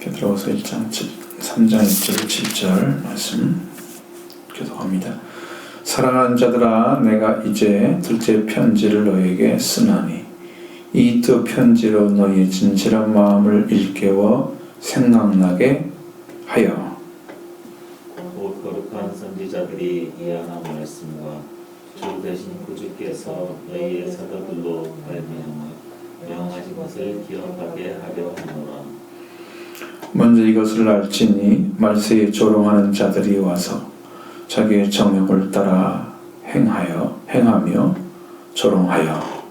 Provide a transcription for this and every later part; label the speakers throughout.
Speaker 1: 베드로후서 1장 3장 1절 7절 말씀 교독합니다. 사랑하는 자들아, 내가 이제 둘째 편지를 너에게 쓰나니 이 두 편지로 너희의 진실한 마음을 일깨워 생각나게 하여
Speaker 2: 곧 거룩한 선지자들이 예언한 말씀과 주 되신 구주께서 너희의 사도들로 말미암아 명하신 것을 기억하게 하려 하노라.
Speaker 1: 먼저 이것을 알지니 말세에 조롱하는 자들이 와서 자기의 정욕을 따라 행하며 조롱하여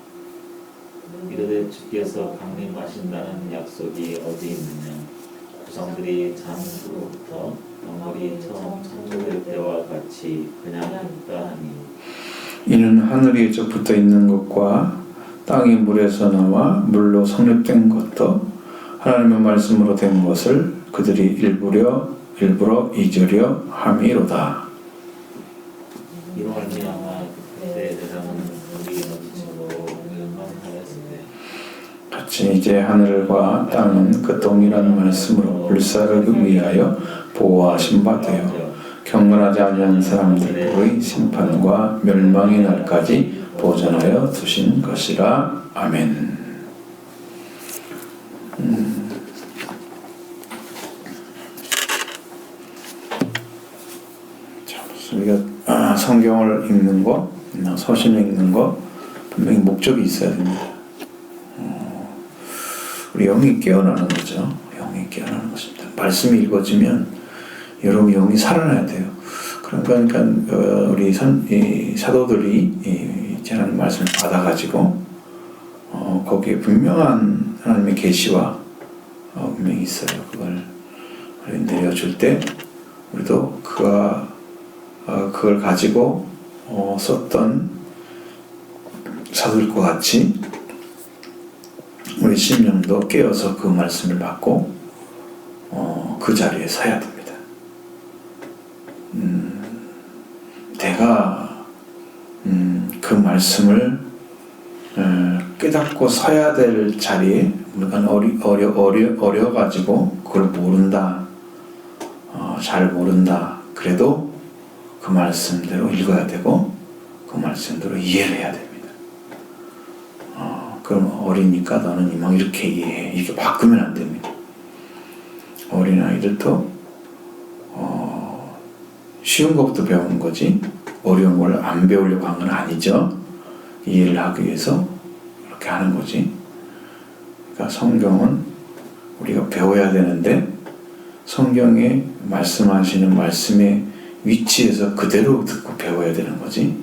Speaker 2: 이르되 주께서 강림하신다는 약속이 어디 있느냐. 구성들이 장수로부터 영월이 처음 창조될 때와 같이 그냥 있다 하니
Speaker 1: 이는 하늘이 붙어 있는 것과 땅이 물에서 나와 물로 성립된 것도 하나님의 말씀으로 된 것을 그들이 일부러 잊으려 함이로다.
Speaker 2: 이로 말미암아 그때 대장은 우리 어디치고 멸망하였으되
Speaker 1: 같이 이제 하늘과 땅은 그 동일한 말씀으로 불사르기 위하여 보호하신 바 되어 경건하지 아니한 사람들의 심판과 멸망의 날까지 보존하여 두신 것이라. 아멘. 우리가 성경을 읽는 거, 서신을 읽는 거 분명히 목적이 있어야 됩니다. 우리 영이 깨어나는 거죠. 영이 깨어나는 것입니다. 말씀이 읽어지면 여러분 영이 살아나야 돼요. 그러니까 우리 사도들이 하나님 말씀을 받아가지고 거기에 분명한 하나님의 계시와 분명히 있어요. 그걸 내려줄 때 우리도 그걸 가지고 썼던 사도들과 같이 우리 심령도 깨어서 그 말씀을 받고 그 자리에 서야 됩니다. 내가 그 말씀을 깨닫고 서야 될 자리에 우리가 어려가지고 그걸 모른다, 잘 모른다. 그래도 그 말씀대로 읽어야 되고 그 말씀대로 이해를 해야 됩니다. 그럼 어리니까 너는 이만 이렇게 이해해. 이렇게 바꾸면 안 됩니다. 어린아이들도 쉬운 것부터 배우는 거지 어려운 걸 안 배우려고 한 건 아니죠. 이해를 하기 위해서 그렇게 하는 거지. 그러니까 성경은 우리가 배워야 되는데 성경에 말씀하시는 말씀의 위치에서 그대로 듣고 배워야 되는 거지.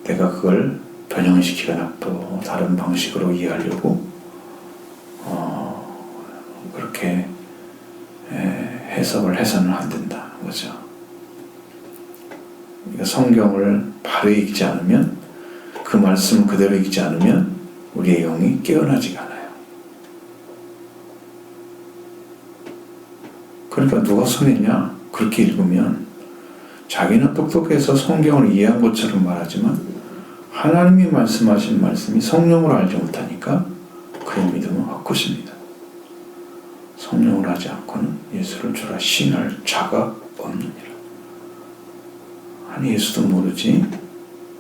Speaker 1: 내가 그걸 변형시키거나 또 다른 방식으로 이해하려고 그렇게 해석을 해서는 안 된다. 그죠? 그러니까 성경을 바로 읽지 않으면 그 말씀 그대로 읽지 않으면 우리의 영이 깨어나지가 않아요. 그러니까 누가 손해냐? 그렇게 읽으면 자기는 똑똑해서 성경을 이해한 것처럼 말하지만 하나님이 말씀하신 말씀이 성령으로 알지 못하니까 그의 믿음은 헛것입니다. 성령을 하지 않고는 예수를 주라 신할 자가 없느니라. 아니 예수도 모르지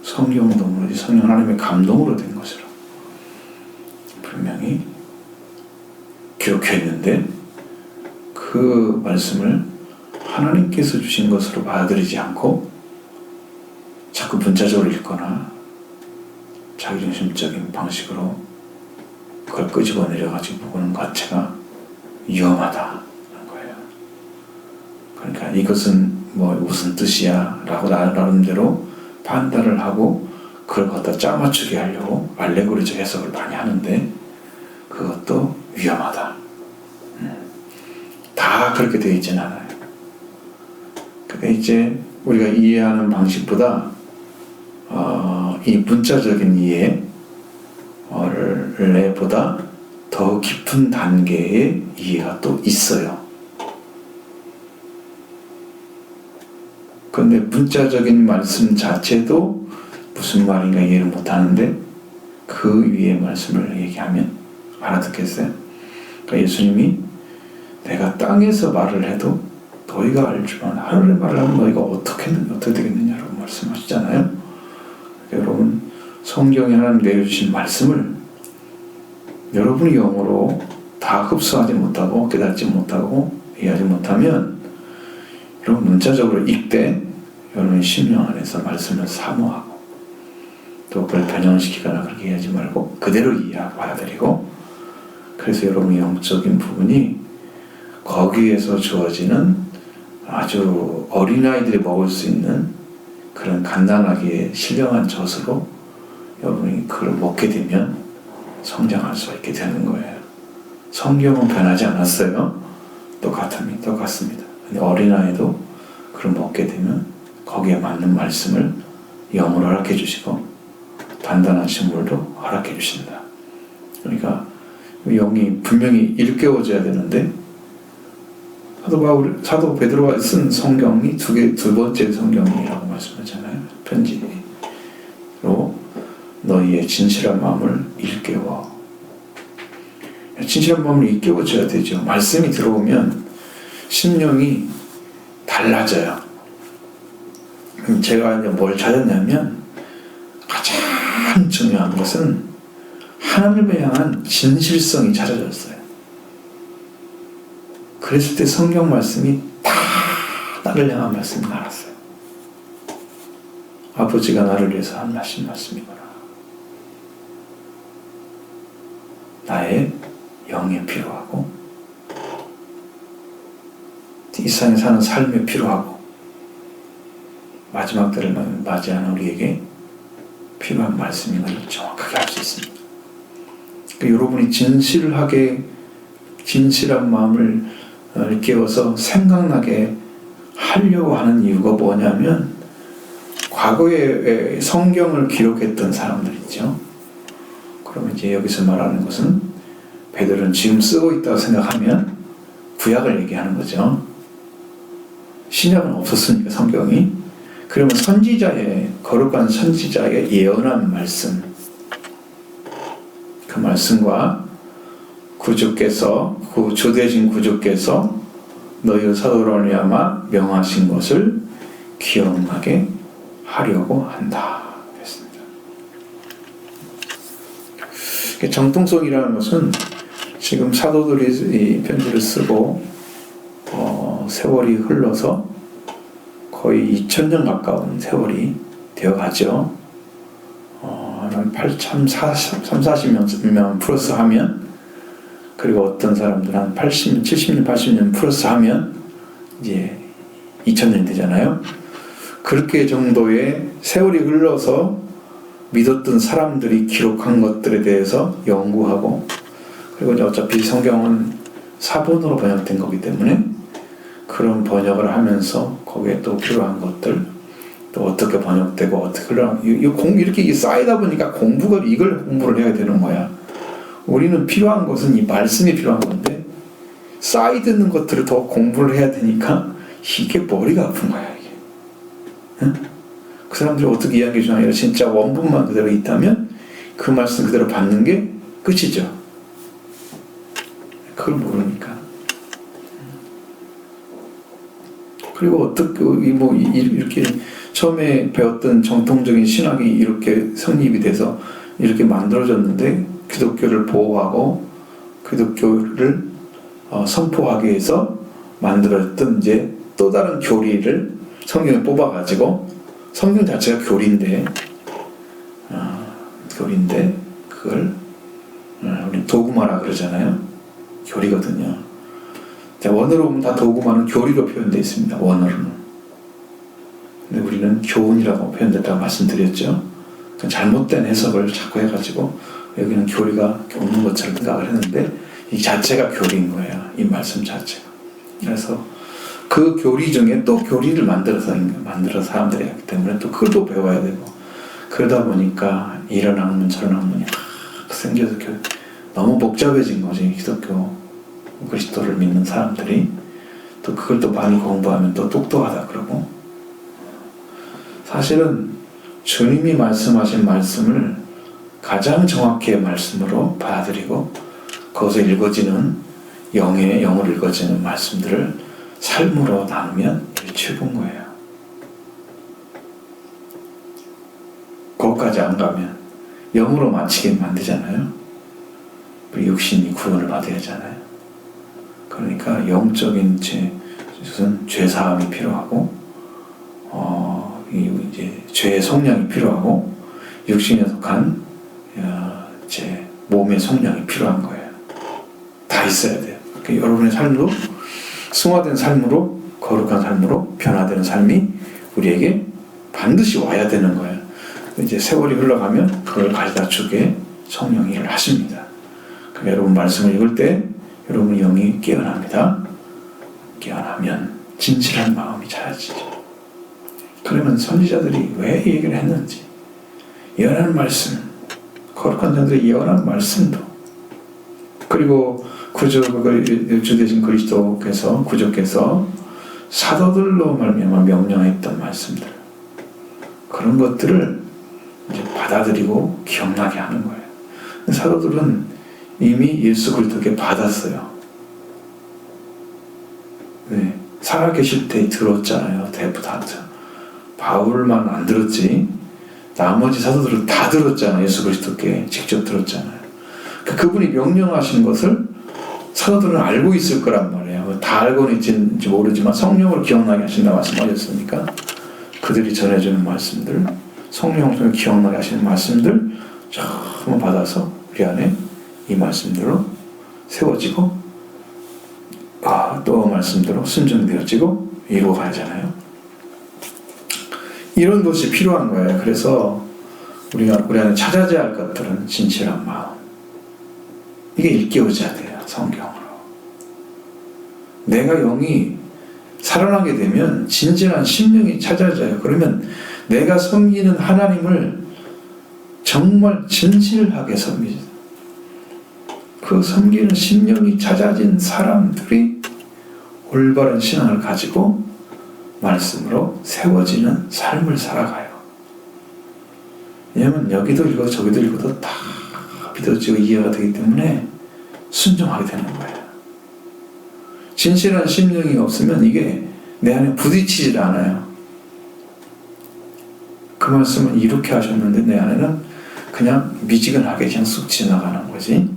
Speaker 1: 성경도 모르지 성령 하나님의 감동으로 된 것이라 분명히 기록해 있는데 그 말씀을 하나님께서 주신 것으로 받아들이지 않고 자꾸 문자적으로 읽거나 자기중심적인 방식으로 그걸 끄집어내려가지고 보는 것 자체가 위험하다는 거예요. 그러니까 이것은 무슨 뜻이야 라고 나름대로 판단을 하고 그걸 갖다 짜맞추게 하려고 알레고리적 해석을 많이 하는데 그것도 위험하다. 다 그렇게 되어 있지는 않아요. 그러니까 이제 우리가 이해하는 방식보다 이 문자적인 이해보다 더 깊은 단계의 이해가 또 있어요. 그런데 문자적인 말씀 자체도 무슨 말인가 이해를 못하는데 그 위의 말씀을 얘기하면 알아듣겠어요? 그러니까 예수님이 내가 땅에서 말을 해도 너희가 알지만 하늘의 말을 하면 너희가 어떻게 되겠느냐라고 말씀하시잖아요. 여러분, 성경에 하나님 내려주신 말씀을 여러분이 영어로 다 흡수하지 못하고 깨닫지 못하고 이해하지 못하면 여러분 문자적으로 읽되 여러분의 심령 안에서 말씀을 사모하고 또 그걸 변형시키거나 그렇게 이해하지 말고 그대로 이해하고 받아들이고, 그래서 여러분의 영적인 부분이 거기에서 주어지는 아주 어린아이들이 먹을 수 있는 그런 간단하게 신령한 젖으로 여러분이 그걸 먹게 되면 성장할 수 있게 되는 거예요. 성경은 변하지 않았어요. 똑같습니다. 어린아이도 그걸 먹게 되면 거기에 맞는 말씀을 영으로 허락해 주시고 단단한 식물도 허락해 주신다. 그러니까 영이 분명히 일깨워져야 되는데, 사도 베드로가 쓴 성경이 두 번째 성경이라고 말씀하잖아요. 편지로 너희의 진실한 마음을 일깨워. 진실한 마음을 일깨워줘야 되죠. 말씀이 들어오면 심령이 달라져요. 제가 이제 뭘 찾았냐면 가장 중요한 것은 하나님을 향한 진실성이 찾아졌어요. 그랬을 때 성경 말씀이 다 나를 향한 말씀이 나왔어요. 아버지가 나를 위해서 하신 말씀이구나. 나의 영에 필요하고 이 세상에 사는 삶에 필요하고 마지막 때를 맞이하는 우리에게 필요한 말씀인 것을 정확하게 알 수 있습니다. 그러니까 여러분이 진실한 마음을 깨워서 생각나게 하려고 하는 이유가 뭐냐면, 과거에 성경을 기록했던 사람들 있죠. 그러면 이제 여기서 말하는 것은 베드로는 지금 쓰고 있다고 생각하면 구약을 얘기하는 거죠. 신약은 없었으니까 성경이. 그러면 거룩한 선지자의 예언한 말씀, 그 말씀과 주되신 구주께서 너희를 사도로 말미암아 명하신 것을 기억나게 하려고 한다. 그랬습니다. 정통성이라는 것은 지금 사도들이 이 편지를 쓰고 세월이 흘러서 거의 2000년 가까운 세월이 되어가죠. 30-40년 플러스 하면, 그리고 어떤 사람들은 한 80년, 70년, 80년 플러스 하면 이제 2000년이 되잖아요. 그렇게 정도의 세월이 흘러서 믿었던 사람들이 기록한 것들에 대해서 연구하고, 그리고 이제 어차피 성경은 사본으로 번역된 거기 때문에 그런 번역을 하면서 거기에 또 필요한 것들, 또 어떻게 번역되고 어떻게 이렇게 쌓이다 보니까 이걸 공부를 해야 되는 거야. 우리는 필요한 것은 이 말씀이 필요한 건데 쌓이드는 것들을 더 공부를 해야 되니까 이게 머리가 아픈 거야, 이게. 응? 그 사람들이 어떻게 이야기해 주냐, 아니라 진짜 원본만 그대로 있다면 그 말씀 그대로 받는 게 끝이죠. 그걸 모르니까. 그리고 어떻게 이렇게 처음에 배웠던 정통적인 신학이 이렇게 성립이 돼서 이렇게 만들어졌는데, 기독교를 보호하고 기독교를 선포하기 위해서 만들어졌던 이제 또 다른 교리를 성경에 뽑아가지고, 성경 자체가 교리인데 그걸 우리 도구마라 그러잖아요. 교리거든요. 원어로 보면 다 도구마는 교리로 표현되어 있습니다. 원어로는. 근데 우리는 교훈이라고 표현됐다고 말씀드렸죠. 잘못된 해석을 자꾸 해가지고 여기는 교리가 없는 것처럼 생각을 했는데 이 자체가 교리인 거예요. 이 말씀 자체가. 그래서 그 교리 중에 또 교리를 만들어서 사람들이 하기 때문에 또 그걸 또 배워야 되고, 그러다 보니까 이런 학문 저런 학문이 막 생겨서 너무 복잡해진 거지. 기독교 그리스도를 믿는 사람들이 또 그걸 또 많이 공부하면 또 똑똑하다 그러고, 사실은 주님이 말씀하신 말씀을 가장 정확히 말씀으로 받아들이고 거기서 읽어지는 영으로 읽어지는 말씀들을 삶으로 나누면 이게 최고인 거예요. 거기까지 안 가면 영으로 마치게 만들잖아요. 우리 육신이 구원을 받아야 하잖아요. 그러니까 영적인 죄사함이 필요하고, 이제 죄의 속량이 필요하고, 육신에 속한 제 몸의 속량이 필요한 거예요. 다 있어야 돼요. 그러니까 여러분의 삶도 승화된 삶으로, 거룩한 삶으로 변화되는 삶이 우리에게 반드시 와야 되는 거예요. 이제 세월이 흘러가면 그걸 가져다 주게 성령이 일을 하십니다. 그러니까 여러분 말씀을 읽을 때 여러분 영이 깨어납니다. 깨어나면 진실한 마음이 찾아지죠. 그러면 선지자들이 왜 이 얘기를 했는지, 예언하는 말씀, 거룩한 자들의 예언하는 말씀도, 그리고 주 되신 그리스도께서, 구주께서 사도들로 말미암아 명령했던 말씀들, 그런 것들을 이제 받아들이고 기억나게 하는 거예요. 사도들은 이미 예수 그리스도께 받았어요. 네, 살아계실 때 들었잖아요. 데프다트. 바울만 안 들었지, 나머지 사도들은 다 들었잖아요. 예수 그리스도께 직접 들었잖아요. 그분이 명령하신 것을 사도들은 알고 있을 거란 말이에요. 다 알고는 있는지 모르지만 성령으로 기억나게 하신다 말씀하셨으니까 그들이 전해주는 말씀들, 성령을 통해 기억나게 하시는 말씀들 전부 받아서 우리 안에 이 말씀대로 세워지고, 또 말씀대로 순종되어지고 이루어가잖아요. 이런 것이 필요한 거예요. 그래서 우리 안에 찾아져야 할 것들은 진실한 마음, 이게 일깨워져야 돼요. 성경으로. 내가 영이 살아나게 되면 진실한 심령이 찾아져요. 그러면 내가 섬기는 하나님을 정말 진실하게 섬기죠. 그 섬기는 심령이 찾아진 사람들이 올바른 신앙을 가지고 말씀으로 세워지는 삶을 살아가요. 왜냐하면 여기도 읽어도 저기도 읽어도 다 믿어지고 이해가 되기 때문에 순종하게 되는 거예요. 진실한 심령이 없으면 이게 내 안에 부딪히질 않아요. 그 말씀은 이렇게 하셨는데 내 안에는 그냥 미지근하게 그냥 쑥 지나가는 거지.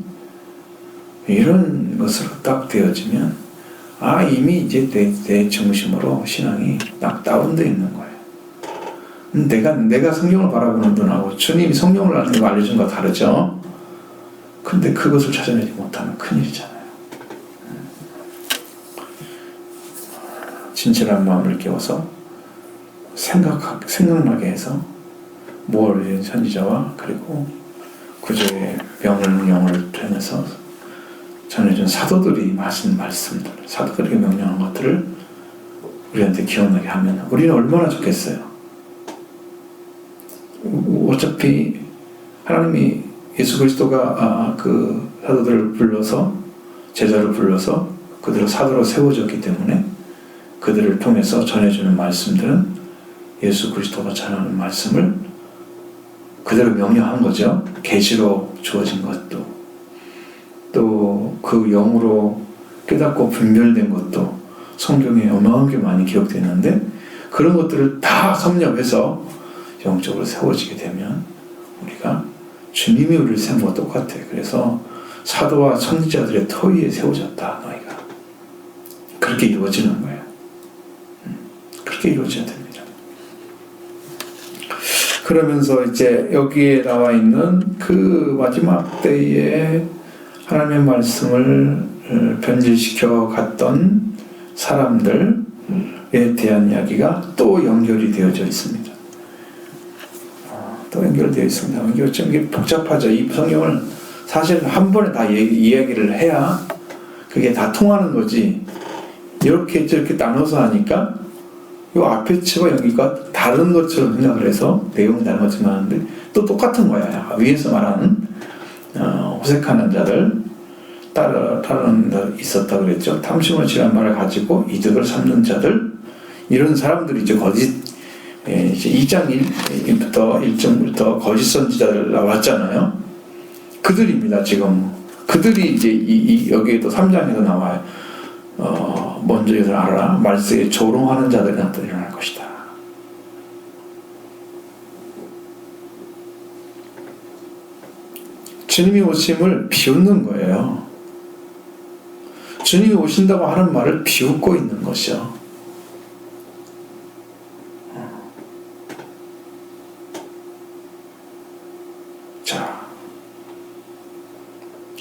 Speaker 1: 이런 것으로 딱 되어지면 이미 이제 내 중심으로 신앙이 딱 다운되어 있는 거예요. 내가 성경을 바라보는 눈하고 주님이 성경을 알려준 거 다르죠. 근데 그것을 찾아내지 못하면 큰일이잖아요. 진실한 마음을 깨워서 생각나게 해서 뭘 선지자와 그리고 구주의 명령을 통해서 전해준 사도들이 하신 말씀들, 사도들에게 명령한 것들을 우리한테 기억나게 하면 우리는 얼마나 좋겠어요. 어차피 하나님이 예수 그리스도가 그 사도들을 불러서, 제자를 불러서 그들을 사도로 세워줬기 때문에 그들을 통해서 전해주는 말씀들은 예수 그리스도가 전하는 말씀을 그대로 명령한 거죠. 계시로 주어진 것도, 또 그 영으로 깨닫고 분별된 것도 성경에 어마어마하게 많이 기록되어 있는데, 그런 것들을 다 섭렵해서 영적으로 세워지게 되면 우리가 주님이 우리를 세운 것과 똑같아요. 그래서 사도와 선지자들의 터 위에 세워졌다, 너희가. 그렇게 이루어지는 거예요. 그렇게 이루어져야 됩니다. 그러면서 이제 여기에 나와 있는 그 마지막 때에 하나님의 말씀을 변질시켜 갔던 사람들에 대한 이야기가 또 연결이 되어져 있습니다. 또 연결되어 있습니다. 이게 좀 복잡하죠. 이 성경을 사실 한 번에 다 이야기를 해야 그게 다 통하는 거지. 이렇게 저렇게 나눠서 하니까 이 앞에 치와 여기가 다른 것처럼 생각을 해서 내용은 다른 것처럼 하는데 또 똑같은 거야. 위에서 말하는 호색하는 자들, 다른 있었다 그랬죠. 탐심을 지난 말을 가지고 이득을 삼는 자들, 이런 사람들이 이제 거짓, 이제 2장 1절부터 거짓 선지자들 나왔잖아요. 그들입니다. 지금 그들이 이제 여기에도 3장에도 나와요. 먼저 이것을 알아라. 말세에 조롱하는 자들이 일어날 것이다. 주님이 오심을 비웃는 거예요. 주님이 오신다고 하는 말을 비웃고 있는 것이요. 자,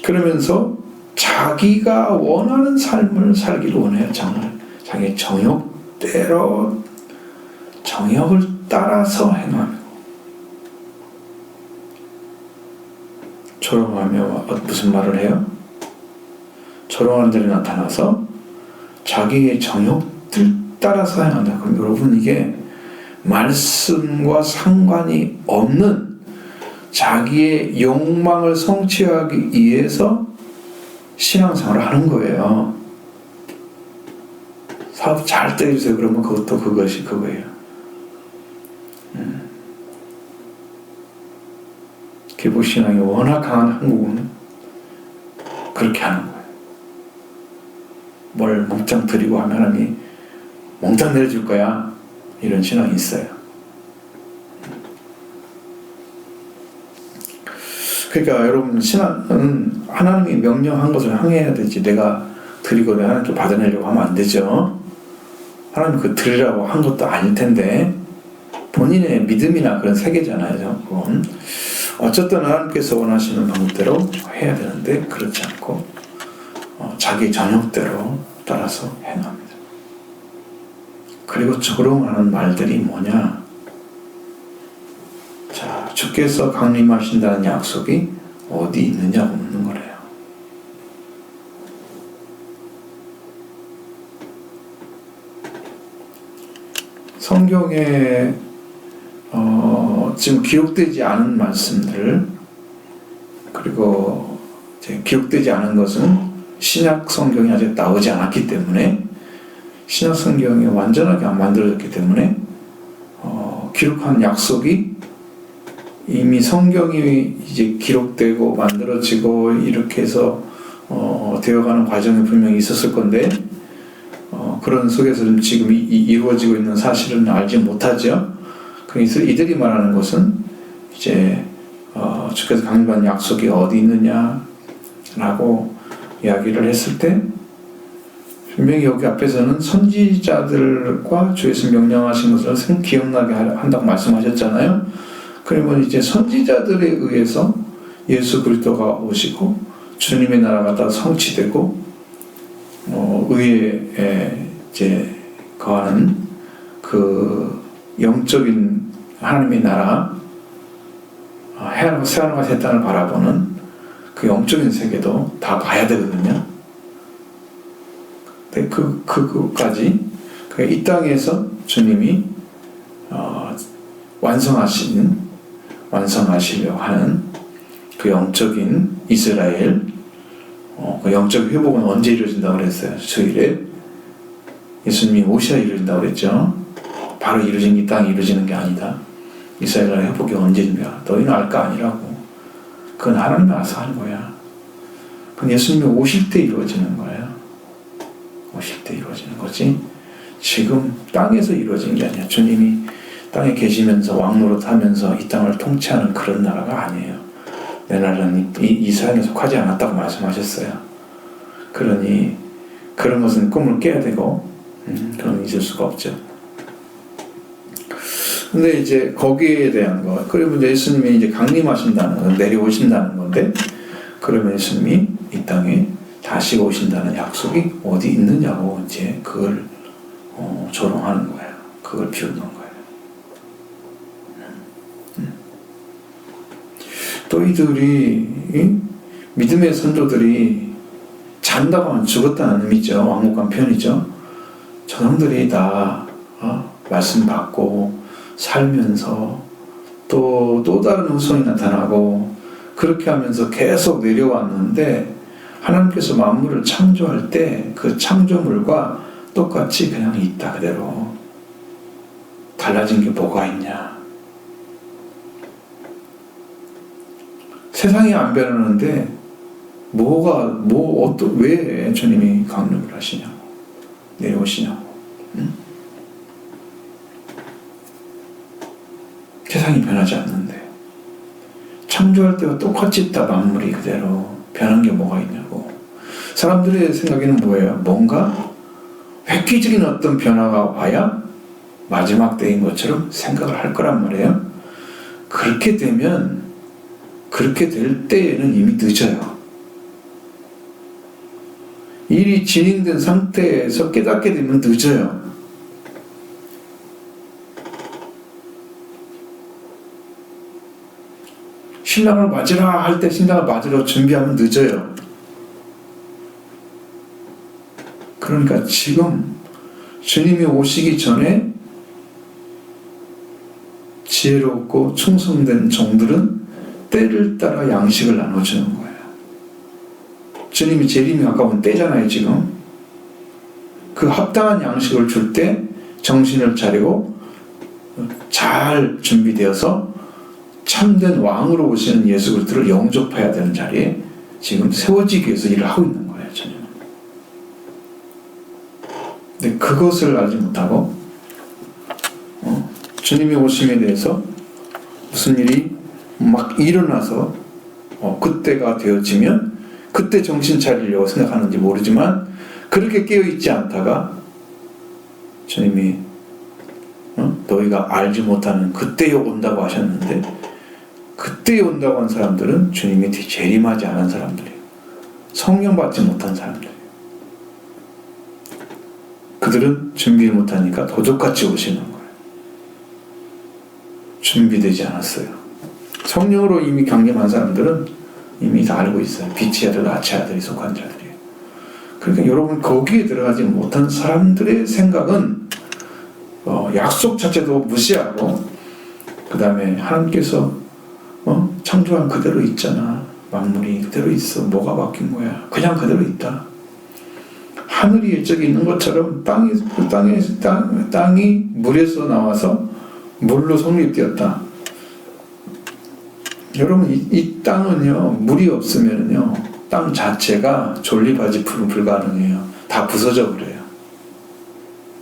Speaker 1: 그러면서 자기가 원하는 삶을 살기를 원해요. 자기 정욕대로 정욕을 따라서 행하며 조롱하며 무슨 말을 해요? 조롱하는 자들이 나타나서 자기의 정욕들 따라서 행한다. 그럼 여러분 이게 말씀과 상관이 없는 자기의 욕망을 성취하기 위해서 신앙생활을 하는 거예요. 사업 잘 때려주세요. 그러면 그것도 그것이 그거예요. 기복신앙이 워낙 강한 한국은 그렇게 하는 거예요. 뭘 몽땅 드리고 하면 하나님이 몽땅 내려줄 거야. 이런 신앙이 있어요. 그러니까 여러분 신앙은 하나님이 명령한 것을 항해해야 되지 내가 드리고 내가 하나님께 받아내려고 하면 안 되죠. 하나님 그 드리라고 한 것도 아닐 텐데 본인의 믿음이나 그런 세계잖아요. 그건 어쨌든 하나님께서 원하시는 방법대로 해야 되는데 그렇지 않고 자기 전형대로 따라서 행합니다. 그리고 조롱하는 말들이 뭐냐? 자, 주께서 강림하신다는 약속이 어디 있느냐고 묻는 거래요. 성경에 지금 기록되지 않은 말씀들 그리고 기록되지 않은 것은 신약 성경이 아직 나오지 않았기 때문에 신약 성경이 완전하게 안 만들어졌기 때문에 기록한 약속이 이미 성경이 이제 기록되고 만들어지고 이렇게 해서 되어가는 과정이 분명히 있었을 건데 그런 속에서 지금 이루어지고 있는 사실은 알지 못하죠. 그래서 이들이 말하는 것은 이제 주께서 강림한 약속이 어디 있느냐라고 이야기를 했을 때 분명히 여기 앞에서는 선지자들과 주께서 명령하신 것을 기억나게 한다고 말씀하셨잖아요. 그러면 이제 선지자들에 의해서 예수 그리스도가 오시고 주님의 나라가 다 성취되고 의에 이제 거하는 그 영적인 하나님의 나라 하나님과 새하늘과 새 땅을 바라보는 그 영적인 세계도 다 봐야 되거든요. 근데 그까지 이 땅에서 주님이 완성하시려 하는 그 영적인 이스라엘 그 영적 회복은 언제 이루어진다고 그랬어요? 주일에 예수님이 오셔야 이루어진다고 그랬죠. 바로 이루어진 이 땅이 이루어지는 게 아니다. 이스라엘 회복이 언제인가? 너희는 알 거 아니라고. 그건 하나님이 알아서 하는 거야. 그건 예수님이 오실 때 이루어지는 거예요. 오실 때 이루어지는 거지. 지금 땅에서 이루어지는 게 아니야. 주님이 땅에 계시면서 왕노릇 하면서 이 땅을 통치하는 그런 나라가 아니에요. 내 나라는 이스라엘에 속하지 않았다고 말씀하셨어요. 그러니 그런 것은 꿈을 깨야 되고 그런 있을 수가 없죠. 근데 이제 거기에 대한 거, 그리고 이제 예수님이 이제 강림하신다는 건 내려오신다는 건데, 그러면 예수님이 이 땅에 다시 오신다는 약속이 어디 있느냐고 이제 그걸 조롱하는 거예요. 그걸 비웃는 거예요. 또 이들이 믿음의 선조들이 잔다고 하면 죽었다는 의미죠. 왕국한 표현이죠. 저놈들이 다 말씀 받고 살면서 또 다른 후손이 나타나고 그렇게 하면서 계속 내려왔는데 하나님께서 만물을 창조할 때 그 창조물과 똑같이 그냥 있다 그대로. 달라진 게 뭐가 있냐. 세상이 안 변하는데 왜 주님이 강림을 하시냐고, 내려오시냐고. 응? 세상이 변하지 않는데 창조할 때와 똑같이 있다. 만물이 그대로 변한 게 뭐가 있냐고. 사람들의 생각에는 뭐예요? 뭔가 획기적인 어떤 변화가 와야 마지막 때인 것처럼 생각을 할 거란 말이에요. 그렇게 되면, 그렇게 될 때에는 이미 늦어요. 일이 진행된 상태에서 깨닫게 되면 늦어요. 신랑을 맞으라 할 때 신랑을 맞으러 준비하면 늦어요. 그러니까 지금 주님이 오시기 전에 지혜롭고 충성된 종들은 때를 따라 양식을 나눠주는 거예요. 주님이 재림이 가까운 때잖아요, 지금. 그 합당한 양식을 줄 때 정신을 차리고 잘 준비되어서 참된 왕으로 오시는 예수 그리스도를 영접해야 되는 자리에 지금 세워지기 위해서 일을 하고 있는 거예요, 주님은. 근데 그것을 알지 못하고 주님의 오심에 대해서 무슨 일이 막 일어나서 그때가 되어지면 그때 정신 차리려고 생각하는지 모르지만 그렇게 깨어있지 않다가 주님이 너희가 알지 못하는 그때에 온다고 하셨는데, 그때에 온다고 한 사람들은 주님이 재림하지 않은 사람들이에요. 성령 받지 못한 사람들이에요. 그들은 준비를 못하니까 도적같이 오시는 거예요. 준비되지 않았어요. 성령으로 이미 강림한 사람들은 이미 다 알고 있어요. 빛의 아들, 아치 아들이 속한 자들이에요. 그러니까 여러분, 거기에 들어가지 못한 사람들의 생각은 약속 자체도 무시하고, 그 다음에 하나님께서 창조한 그대로 있잖아. 만물이 그대로 있어. 뭐가 바뀐 거야? 그냥 그대로 있다. 하늘이 저기 있는 것처럼 땅이 물에서 나와서 물로 성립되었다. 여러분, 이 땅은요, 물이 없으면요, 땅 자체가 존립하지 불가능해요. 다 부서져 버려요.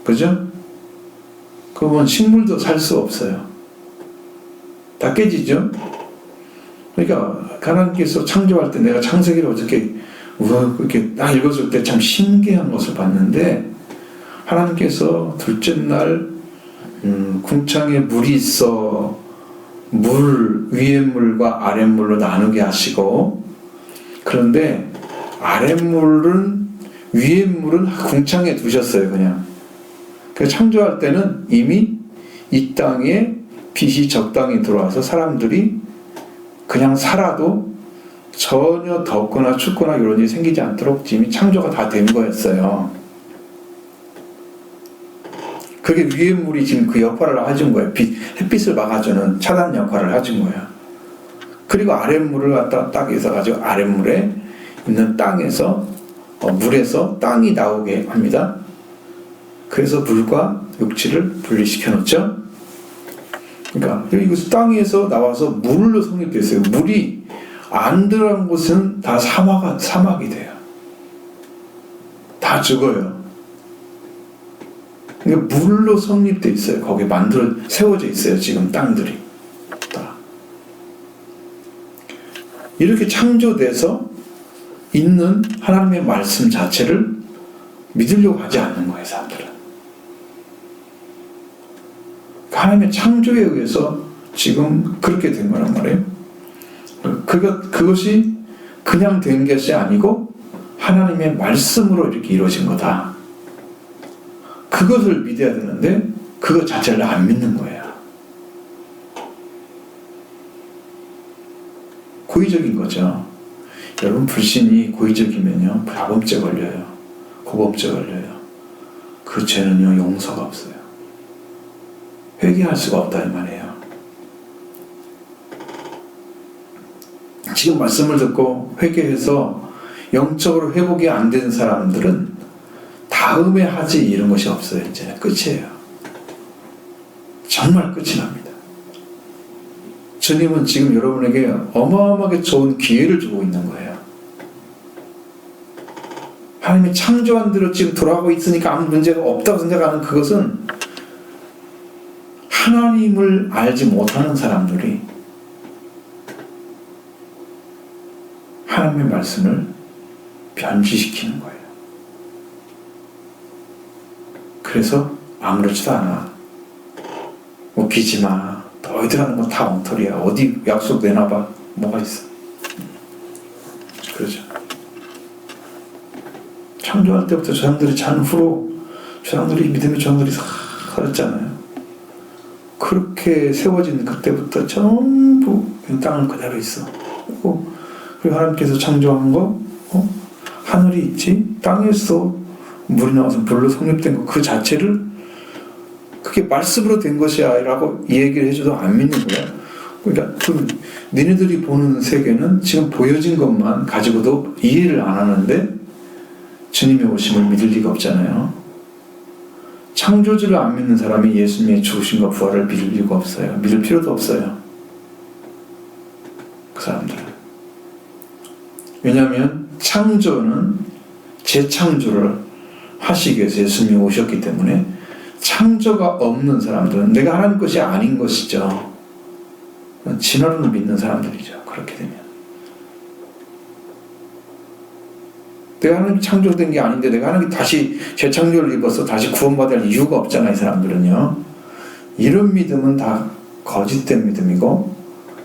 Speaker 1: 그죠? 그러면 식물도 살 수 없어요. 다 깨지죠? 그러니까 하나님께서 창조할 때, 내가 창세기를 어저께 그렇게 딱 읽었을 때 참 신기한 것을 봤는데, 하나님께서 둘째 날 궁창에 물이 있어 물 위의 물과 아랫 물로 나누게 하시고, 그런데 아랫물은 위의 물은 궁창에 두셨어요. 그냥. 그 창조할 때는 이미 이 땅에 빛이 적당히 들어와서 사람들이 그냥 살아도 전혀 덥거나 춥거나 이런 일이 생기지 않도록 이미 창조가 다 된 거였어요. 그게 위의 물이 지금 그 역할을 해준 거예요. 햇빛을 막아주는 차단 역할을 해준 거예요. 그리고 아랫물을 갖다 딱 있어가지고 아랫물에 있는 땅에서 물에서 땅이 나오게 합니다. 그래서 물과 육지를 분리시켜 놓죠. 그러니까 이것은 땅에서 나와서 물로 성립되어 있어요. 물이 안 들어간 곳은 다 사막이 돼요. 다 죽어요. 그러니까 물로 성립되어 있어요. 거기에 세워져 있어요. 지금 땅들이 다. 이렇게 창조돼서 있는 하나님의 말씀 자체를 믿으려고 하지 않는 거예요, 사람들은. 하나님의 창조에 의해서 지금 그렇게 된 거란 말이에요. 그것이 그냥 된 것이 아니고 하나님의 말씀으로 이렇게 이루어진 거다. 그것을 믿어야 되는데 그것 자체를 안 믿는 거예요. 고의적인 거죠. 여러분, 불신이 고의적이면요, 가범죄 걸려요. 고범죄 걸려요. 그 죄는요, 용서가 없어요. 회개할 수가 없다 이 말이에요. 지금 말씀을 듣고 회개해서 영적으로 회복이 안 된 사람들은 다음에 하지 이런 것이 없어요. 이제 끝이에요. 정말 끝이 납니다. 주님은 지금 여러분에게 어마어마하게 좋은 기회를 주고 있는 거예요. 하나님이 창조한 대로 지금 돌아가고 있으니까 아무 문제가 없다고 생각하는 그것은 하나님을 알지 못하는 사람들이 하나님의 말씀을 변질시키는 거예요. 그래서 아무렇지도 않아. 웃기지 마. 너희들 하는 건 다 엉터리야. 어디 약속 내놔봐. 뭐가 있어. 그러죠. 창조할 때부터 조상들이 잔 후로 조상들이 믿음의 조상들이 살았잖아요. 그렇게 세워진 그때부터 전부 땅은 그대로 있어. 그리고 하나님께서 창조한 거 하늘이 있지, 땅에서 물이 나와서 물로 성립된 거 그 자체를 그게 말씀으로 된 것이야 라고 이 얘기를 해줘도 안 믿는 거야. 그러니까 니네들이 보는 세계는 지금 보여진 것만 가지고도 이해를 안 하는데 주님의 오심을 믿을 리가 없잖아요. 창조주를 안 믿는 사람이 예수님의 죽으심과 부활을 믿을 리가 없어요. 믿을 필요도 없어요. 그 사람들은. 왜냐하면 창조는 재창조를 하시기 위해서 예수님이 오셨기 때문에 창조가 없는 사람들은 내가 하나님 것이 아닌 것이죠. 진화론을 믿는 사람들이죠. 그렇게 되면 내가 하나님 창조된 게 아닌데 내가 하나님 다시 재창조를 입어서 다시 구원받을 이유가 없잖아. 이 사람들은요. 이런 믿음은 다 거짓된 믿음이고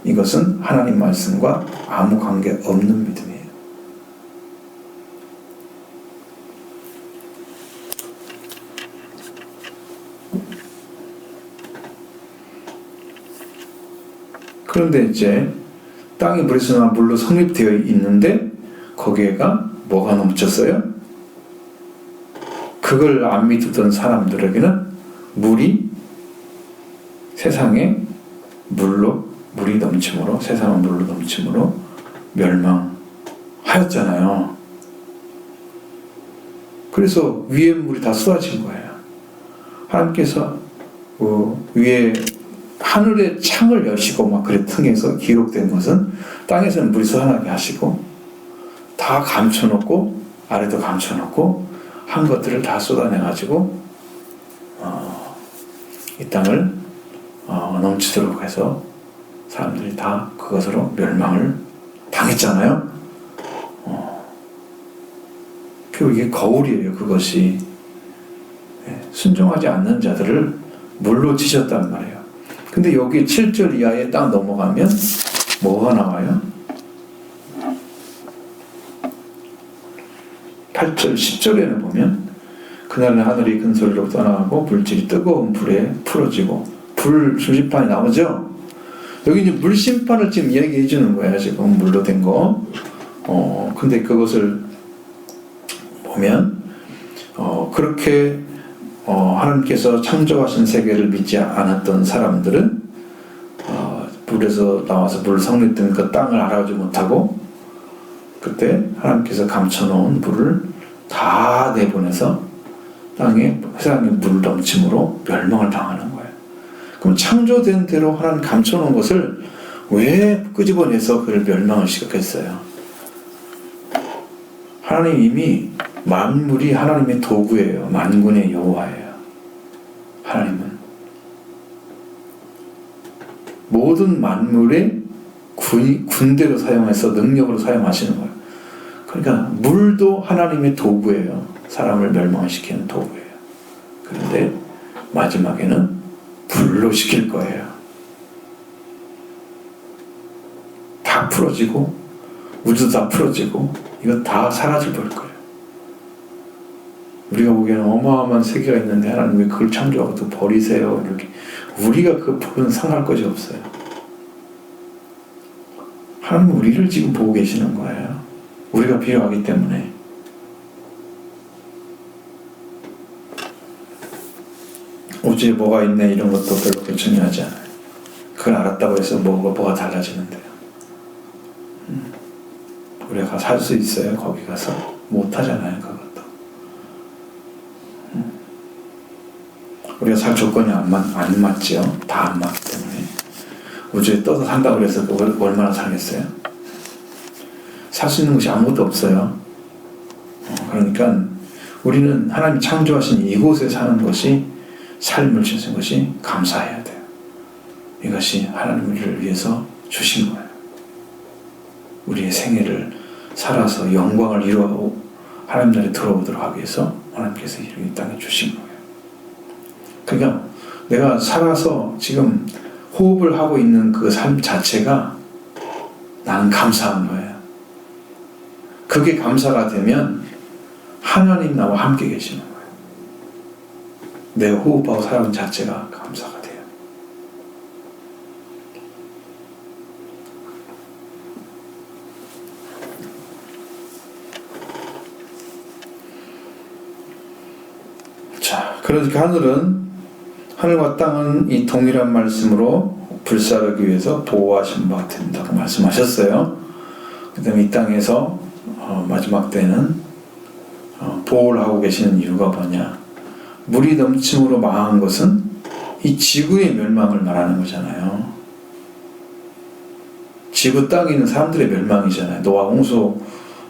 Speaker 1: 이것은 하나님 말씀과 아무 관계 없는 믿음이에요. 그런데 이제 땅이 물에서 나온 물로 성립되어 있는데 거기에가 뭐가 넘쳤어요? 그걸 안 믿던 사람들에게는 물이 세상에 물이 넘침으로 세상은 물로 넘침으로 멸망하였잖아요. 그래서 위에 물이 다 쏟아진 거예요. 하나님께서 위에 하늘의 창을 여시고 막 그래 통해서 기록된 것은 땅에서는 물이 쏟아나게 하시고 다 감춰놓고 아래도 감춰놓고 한 것들을 다 쏟아내가지고 이 땅을 넘치도록 해서 사람들이 다 그것으로 멸망을 당했잖아요. 결국 이게 거울이에요. 그것이 순종하지 않는 자들을 물로 치셨단 말이에요. 근데 여기 7절 이하에 딱 넘어가면 뭐가 나와요? 8절, 10절에는 보면 그날은 하늘이 큰 소리로 떠나가고 물질이 뜨거운 불에 풀어지고 불 심판이 나오죠. 여기 이제 물 심판을 지금 이야기해 주는 거예요. 지금 물로 된 거. 근데 그것을 보면 그렇게 하나님께서 창조하신 세계를 믿지 않았던 사람들은 물에서 나와서 물 성립된 그 땅을 알아보지 못하고 그때 하나님께서 감춰놓은 물을 다 내보내서 세상에 물 넘침으로 멸망을 당하는 거예요. 그럼 창조된 대로 하나님 감춰놓은 것을 왜 끄집어내서 그를 멸망을 시켰겠어요? 하나님 이미 만물이 하나님의 도구예요. 만군의 여호와예요. 하나님은 모든 만물의 군대로 사용해서 능력으로 사용하시는 거예요. 그러니까 물도 하나님의 도구예요. 사람을 멸망시키는 도구예요. 그런데 마지막에는 불로 시킬 거예요. 다 풀어지고 우주도 다 풀어지고 이거 다 사라져 버릴 거예요. 우리가 보기에는 어마어마한 세계가 있는데 하나님 왜 그걸 창조하고 또 버리세요? 이렇게 우리가 그 부분은 상할 것이 없어요. 하나님은 우리를 지금 보고 계시는 거예요. 우리가 필요하기 때문에. 우주에 뭐가 있네 이런 것도 별로 중요하지 않아요. 그걸 알았다고 해서 뭐가 달라지는데요. 우리가 살 수 있어요. 거기 가서 못하잖아요. 그것도. 우리가 살 조건이 안 맞지요. 다 안 맞기 때문에. 우주에 떠서 산다고 해서 얼마나 살겠어요? 살 수 있는 것이 아무것도 없어요. 그러니까 우리는 하나님 창조하신 이곳에 사는 것이, 삶을 주신 것이 감사해야 돼요. 이것이 하나님을 위해서 주신 거예요. 우리의 생애를 살아서 영광을 이루어 하나님 나라에 들어오도록 하기 위해서 하나님께서 이 땅에 주신 거예요. 그러니까 내가 살아서 지금 호흡을 하고 있는 그 삶 자체가 나는 감사한 거예요. 그게 감사가 되면 하나님 나와 함께 계시는 거예요. 내 호흡하고 살아가는 자체가 감사가 돼요. 자, 그러니까 하늘과 땅은 이 동일한 말씀으로 불사르기 위해서 보호하신 바 된다고 말씀하셨어요. 그 다음에 이 땅에서 마지막 때는 보호를 하고 계시는 이유가 뭐냐? 물이 넘침으로 망한 것은 이 지구의 멸망을 말하는 거잖아요. 지구 땅에 있는 사람들의 멸망이잖아요. 노아 홍수라고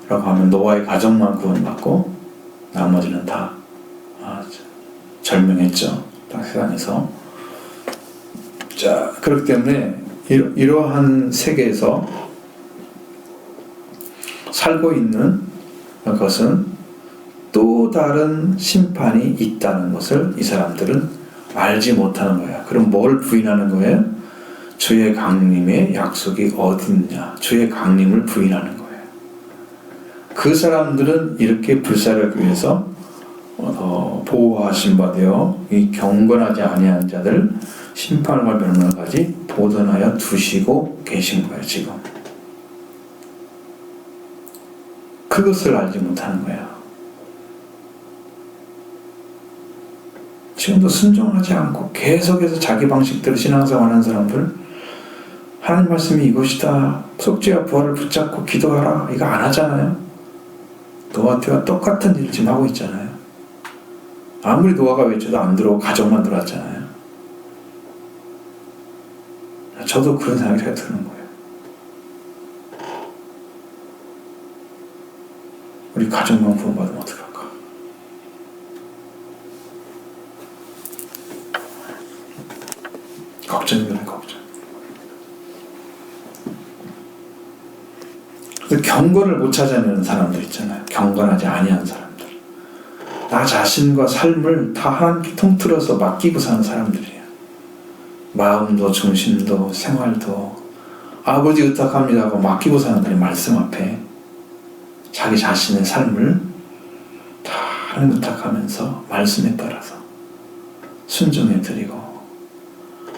Speaker 1: 하면 노아의 가정만 구원받고 나머지는 다 절명했죠. 땅 세상에서. 자, 그렇기 때문에 이러한 세계에서 살고 있는 것은 또 다른 심판이 있다는 것을 이 사람들은 알지 못하는 거야. 그럼 뭘 부인하는 거예요? 주의 강림의 약속이 어디 있냐? 주의 강림을 부인하는 거예요. 그 사람들은 이렇게 불사를 위해서 보호하신 바 되어 이 경건하지 아니한 자들 심판과 멸망까지 보존하여 두시고 계신 거예요. 지금 그것을 알지 못하는 거예요. 지금도 순종하지 않고 계속해서 자기 방식대로 신앙생활하는 사람들, 하나님 말씀이 이것이다, 속죄와 부활을 붙잡고 기도하라, 이거 안 하잖아요. 노아 때와 똑같은 일을 지금 하고 있잖아요. 아무리 노아가 외쳐도 안 들어오고 가정만 들어왔잖아요. 저도 그런 생각이 잘 드는 거예요. 우리 가정만 구원받으면 어떡할까? 걱정이네, 걱정. 경건을 못 찾아내는 사람들 있잖아요. 경건하지 아니한 사람들. 나 자신과 삶을 다 하나님께 통틀어서 맡기고 사는 사람들이에요. 마음도 중심도 생활도 아버지 의탁합니다 하고 맡기고 사는 분의 말씀 앞에 자기 자신의 삶을 다 하나님 의탁하면서 말씀에 따라서 순종해 드리고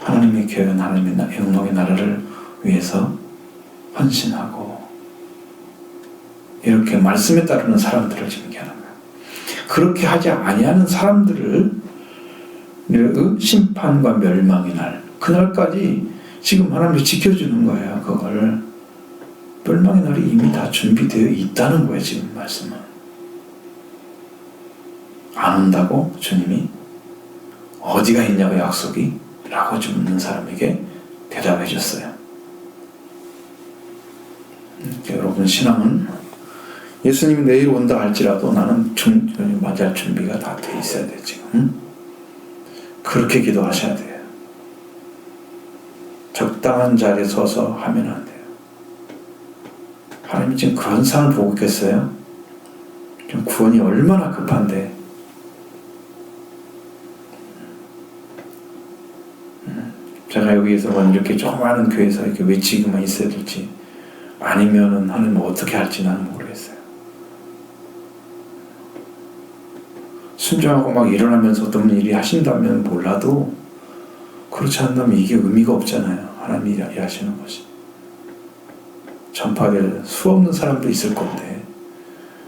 Speaker 1: 하나님의 교회, 하나님의 영광의 나라를 위해서 헌신하고 이렇게 말씀에 따르는 사람들을 지금 얘기하는 거예요. 그렇게 하지 아니하는 사람들을 심판과 멸망의 날, 그날까지 지금 하나님이 지켜주는 거예요. 그걸 멸망의 날이 이미 다 준비되어 있다는 거예요. 지금 말씀은 안 온다고 주님이 어디가 있냐고 약속이? 라고 묻는 사람에게 대답해 줬어요. 여러분 신앙은 예수님이 내일 온다 할지라도 나는 맞이할 준비가 다 돼 있어야 돼 지금. 그렇게 기도하셔야 돼요. 적당한 자리에 서서 하면 안 돼요. 하나님이 지금 그런 상을 보고 있겠어요? 지금 구원이 얼마나 급한데. 제가 여기에서만 이렇게 조그마한 교회에서 이렇게 외치기만 있어야 될지 아니면은 하나님 어떻게 할지 나는 모르겠어요. 순종하고 막 일어나면서 어떤 일이 하신다면 몰라도 그렇지 않다면 이게 의미가 없잖아요. 하나님이 일하시는 것이. 전파될 수 없는 사람도 있을 건데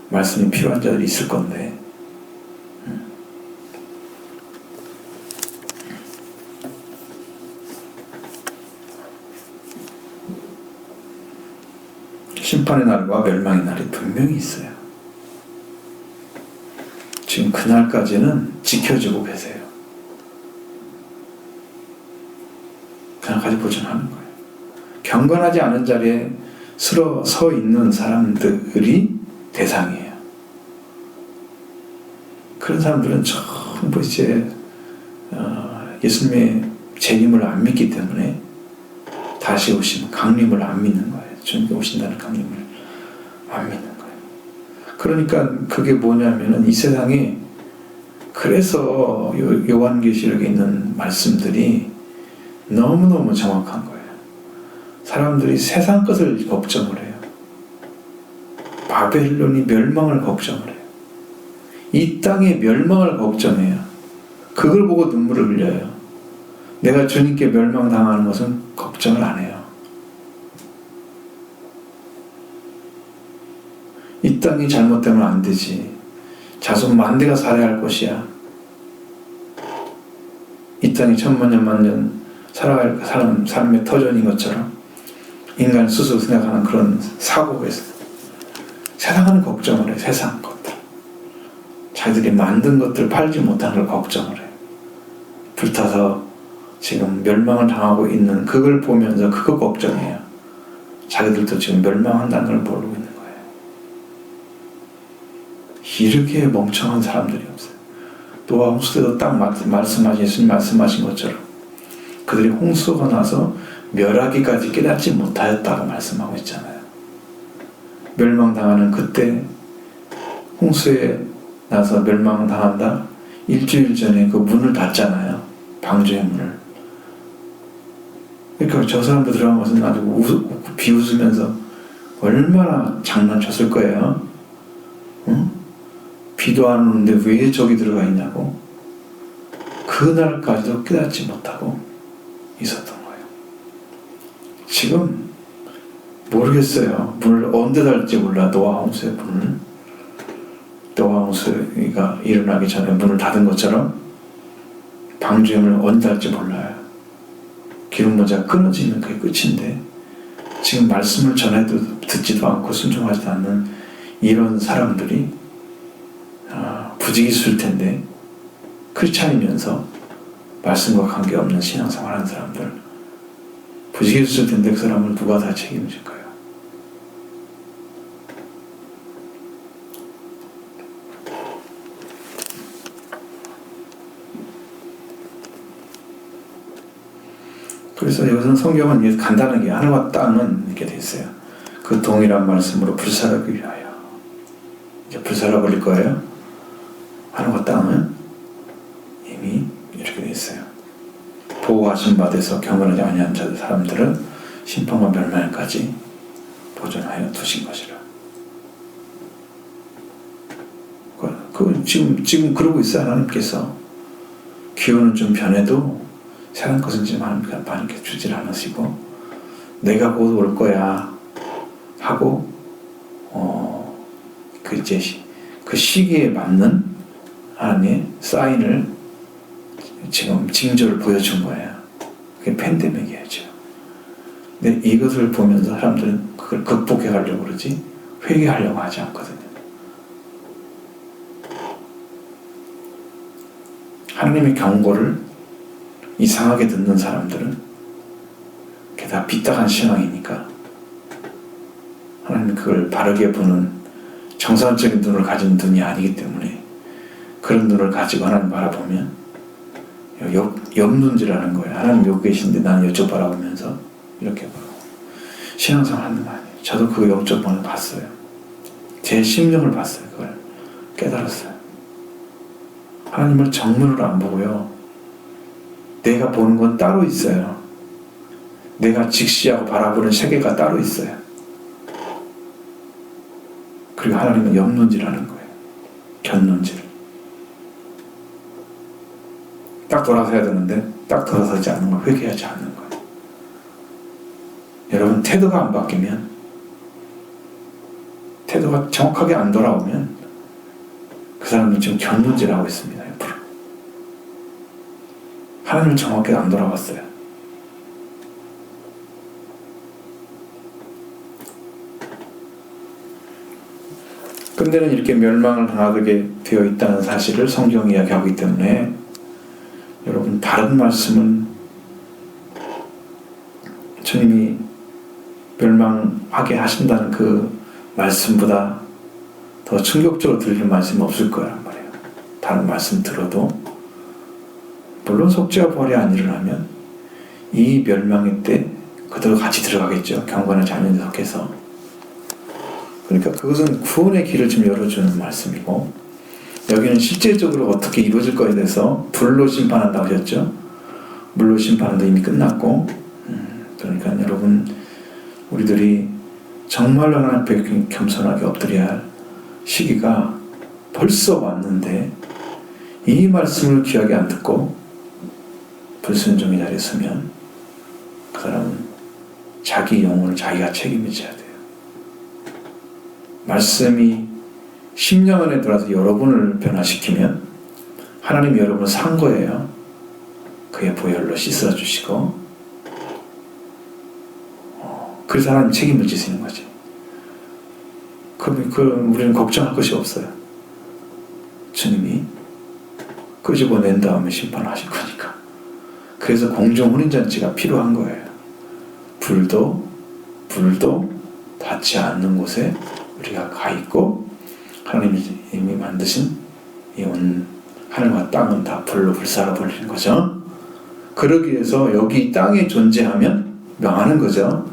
Speaker 1: 말씀이 필요한 자들이 있을 건데 심판의 날과 멸망의 날이 분명히 있어요. 지금 그날까지는 지켜주고 계세요. 그날까지 보존하는 거예요. 경건하지 않은 자리에 서 있는 사람들이 대상이에요. 그런 사람들은 전부 이제 예수님의 재림을 안 믿기 때문에 다시 오신 강림을 안 믿는 거예요. 주님께 오신다는 강림을 안 믿는 거예요. 그러니까 그게 뭐냐면은 이 세상에 그래서 요한계시록에 있는 말씀들이 너무너무 정확한 거예요. 사람들이 세상 것을 걱정을 해요. 바벨론이 멸망을 걱정을 해요. 이 땅의 멸망을 걱정해요. 그걸 보고 눈물을 흘려요. 내가 주님께 멸망당하는 것은 걱정을 안 해요. 이 땅이 잘못되면 안 되지. 자손 만대가 살아야 할 것이야. 이 땅이 천만년 만년 살아갈 삶의 터전인 것처럼 인간 스스로 생각하는 그런 사고가 있어요. 세상은 걱정을 해요. 세상 것들. 자기들이 만든 것들 팔지 못하는 걸 걱정을 해요. 불타서 지금 멸망을 당하고 있는 그걸 보면서 그거 걱정해요. 자기들도 지금 멸망한다는 걸 모르고 있는 거예요. 이렇게 멍청한 사람들이 없어요. 노아 홍수 때도 딱 예수님 말씀하신 것처럼 그들이 홍수가 나서 멸하기까지 깨닫지 못하였다고 말씀하고 있잖아요. 멸망당하는 그때 홍수에 나서 멸망당한다. 일주일 전에 그 문을 닫잖아요. 방주의 문을. 그러니까 저 사람들 들어간 것은 아주 비웃으면서 얼마나 장난쳤을 거예요. 응? 비도 안 오는데 왜 저기 들어가 있냐고. 그날까지도 깨닫지 못하고 있었던 거예요. 지금 모르겠어요. 문을 언제 닫을지 몰라. 노아 홍수의 문을. 노아 홍수가 일어나기 전에 문을 닫은 것처럼 방주의 문을 언제 닫을지 몰라요. 기름 모자가 끊어지면 그게 끝인데 지금 말씀을 전해도 듣지도 않고 순종하지도 않는 이런 사람들이 부지기수일 텐데 크리스찬이면서 말씀과 관계없는 신앙생활 하는 사람들 부지기수일 텐데 그 사람을 누가 다 책임질까요? 그래서 여기서는 성경은 간단하게 하늘과 땅은 이렇게 돼 있어요. 그 동일한 말씀으로 불사르기 위하여. 이제 불사라 버릴 거예요. 하늘과 땅은 이미 이렇게 돼 있어요. 보호하신 바 돼서 경건하지 아니한 자들 사람들은 심판과 멸망까지 보존하여 두신 것이라. 지금 그러고 있어요. 하나님께서 기후는 좀 변해도 세상 것은 지금 하나님께서 주질 않으시고 내가 곧 올 거야 하고 그 시기에 맞는 하나님의 사인을 지금 징조를 보여준 거예요. 그게 팬데믹이었죠. 근데 이것을 보면서 사람들은 그걸 극복해 가려고 그러지 회개하려고 하지 않거든요. 하나님의 경고를 이상하게 듣는 사람들은 그게 다 삐딱한 신앙이니까 하나님이 그걸 바르게 보는 정상적인 눈을 가진 눈이 아니기 때문에 그런 눈을 가지고 하나님 바라보면 옆눈질하는 거예요. 하나님 여기 계신데 나는 이쪽 바라보면서 이렇게 보고 신앙생활 하는 거 아니에요. 저도 그 영적 번을 봤어요. 제 심령을 봤어요. 그걸 깨달았어요. 하나님을 정면으로 안 보고요. 내가 보는 건 따로 있어요. 내가 직시하고 바라보는 세계가 따로 있어요. 그리고 하나님은 옆눈질하는 거예요. 곁눈질. 딱 돌아서야 되는데 딱 돌아서지 않는 걸 회개하지 않는 거예요. 여러분 태도가 안 바뀌면 태도가 정확하게 안 돌아오면 그 사람은 지금 곁눈질하고 있습니다. 옆으로. 하나님은 정확하게 안 돌아갔어요. 끝내는 이렇게 멸망을 당하게 되어 있다는 사실을 성경이 이야기하기 때문에 여러분 다른 말씀은 주님이 멸망하게 하신다는 그 말씀보다 더 충격적으로 들릴 말씀이 없을 거란 말이에요. 다른 말씀 들어도 물론 속죄와 부활이 안 일어나면 이 멸망의 때 그대로 같이 들어가겠죠. 경건한 자녀에 속해서. 그러니까 그것은 구원의 길을 좀 열어주는 말씀이고, 여기는 실제적으로 어떻게 이루어질 거에 대해서 불로 심판한다고 하셨죠. 물로 심판도 이미 끝났고, 그러니까 여러분, 우리들이 정말로 하나님 앞에 겸손하게 엎드려야 할 시기가 벌써 왔는데, 이 말씀을 귀하게 안 듣고 불순종의 자리에 서면 그 사람은 자기 영혼을 자기가 책임을 져야 돼요. 말씀이 10년 안에 들어와서 여러분을 변화시키면 하나님이 여러분을 산 거예요. 그의 보혈로 씻어주시고, 그래서 하나님 책임을 지시는 거지. 그럼 우리는 걱정할 것이 없어요. 주님이 끄집어낸 다음에 심판하실 거니까. 그래서 공중 혼인잔치가 필요한 거예요. 불도 닿지 않는 곳에 우리가 가 있고, 하나님이 이미 만드신 이 온 하늘과 땅은 다 불로 불살아 버리는 거죠. 그러기 위해서 여기 땅에 존재하면 명하는 거죠.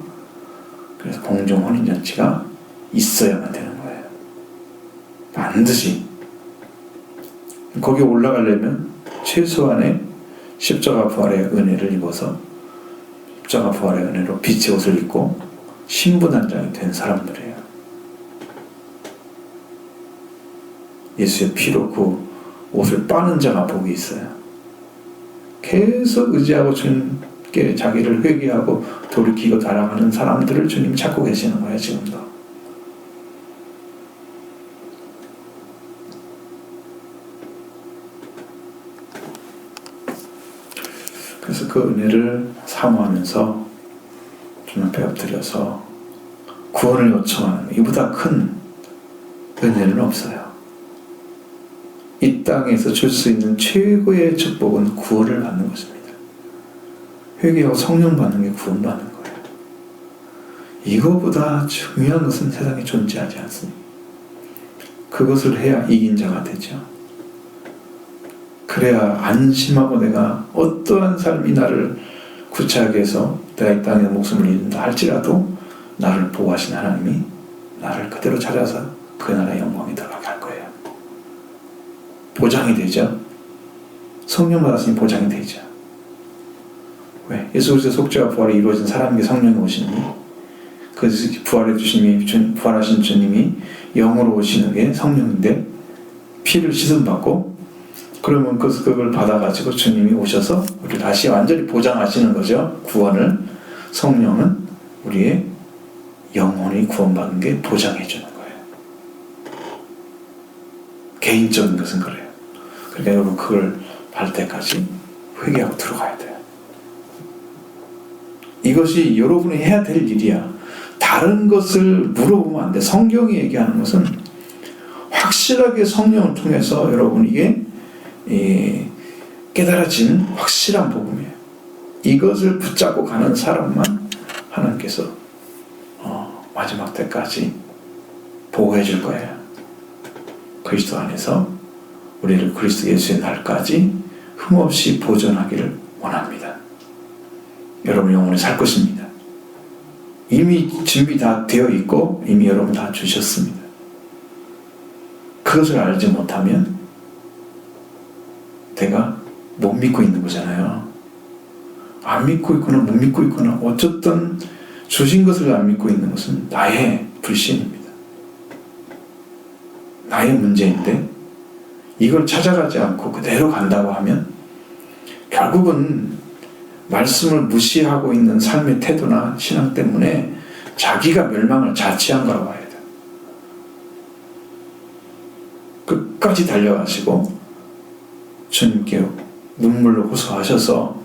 Speaker 1: 그래서 공중 혼인잔치가 있어야만 되는 거예요. 반드시. 거기 올라가려면 최소한의 십자가 부활의 은혜를 입어서, 십자가 부활의 은혜로 빛의 옷을 입고 신분한장이 된 사람들이에요. 예수의 피로 그 옷을 빠는 자가 복이 있어요. 계속 의지하고 주님께 자기를 회개하고 돌이키고 달아가는 사람들을 주님 찾고 계시는 거예요, 지금도. 그래서 그 은혜를 사모하면서 주님 앞에 엎드려서 구원을 요청하는, 이보다 큰 은혜는 없어요. 이 땅에서 줄 수 있는 최고의 축복은 구원을 받는 것입니다. 회개하고 성령 받는 게 구원 받는 거예요. 이거보다 중요한 것은 세상에 존재하지 않습니다. 그것을 해야 이긴 자가 되죠. 그래야 안심하고 내가 어떠한 삶이 나를 구차하게 해서 내가 이 땅에 목숨을 잃는다 할지라도 나를 보호하신 하나님이 나를 그대로 찾아서 그 나라의 영광에 들어가게 할 거예요. 보장이 되죠. 성령 받았으니 보장이 되죠. 왜? 예수 그리스도의 속죄와 부활이 이루어진 사람에게 성령이 오시니, 그 부활하신 주님이 영으로 오시는 게 성령인데, 피를 씻음 받고, 그러면 그걸 받아가지고 주님이 오셔서 우리를 다시 완전히 보장하시는 거죠. 구원을. 성령은 우리의 영혼이 구원받는 게 보장해 주는 거예요. 개인적인 것은 그래요. 그러니까 여러분 그걸 받을 때까지 회개하고 들어가야 돼요. 이것이 여러분이 해야 될 일이야. 다른 것을 물어보면 안 돼. 성경이 얘기하는 것은 확실하게 성령을 통해서 여러분 이게 깨달아진 확실한 복음이에요. 이것을 붙잡고 가는 사람만 하나님께서 마지막 때까지 보호해 줄 거예요. 그리스도 안에서 우리를 그리스도 예수의 날까지 흠없이 보존하기를 원합니다. 여러분 영혼이 살 것입니다. 이미 준비 다 되어 있고 이미 여러분 다 주셨습니다. 그것을 알지 못하면 내가 못 믿고 있는 거잖아요. 안 믿고 있거나 못 믿고 있거나 어쨌든 주신 것을 안 믿고 있는 것은 나의 불신입니다. 나의 문제인데 이걸 찾아가지 않고 그대로 간다고 하면 결국은 말씀을 무시하고 있는 삶의 태도나 신앙 때문에 자기가 멸망을 자취한 거라고 봐야 돼요. 끝까지 달려가시고 주님께 눈물로 호소하셔서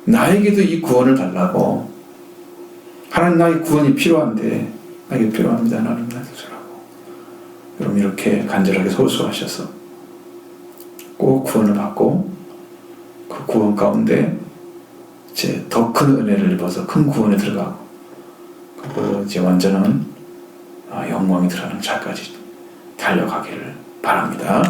Speaker 1: 나에게도 이 구원을 달라고, 하나님 나의 구원이 필요한데 나에게 필요합니다. 하나님 나에게 주라고. 여러분 이렇게 간절하게 호소하셔서 꼭 구원을 받고 그 구원 가운데 이제 더 큰 은혜를 입어서 큰 구원에 들어가고 그 이제 완전한 영광에 들어가는 자까지 달려가기를 바랍니다.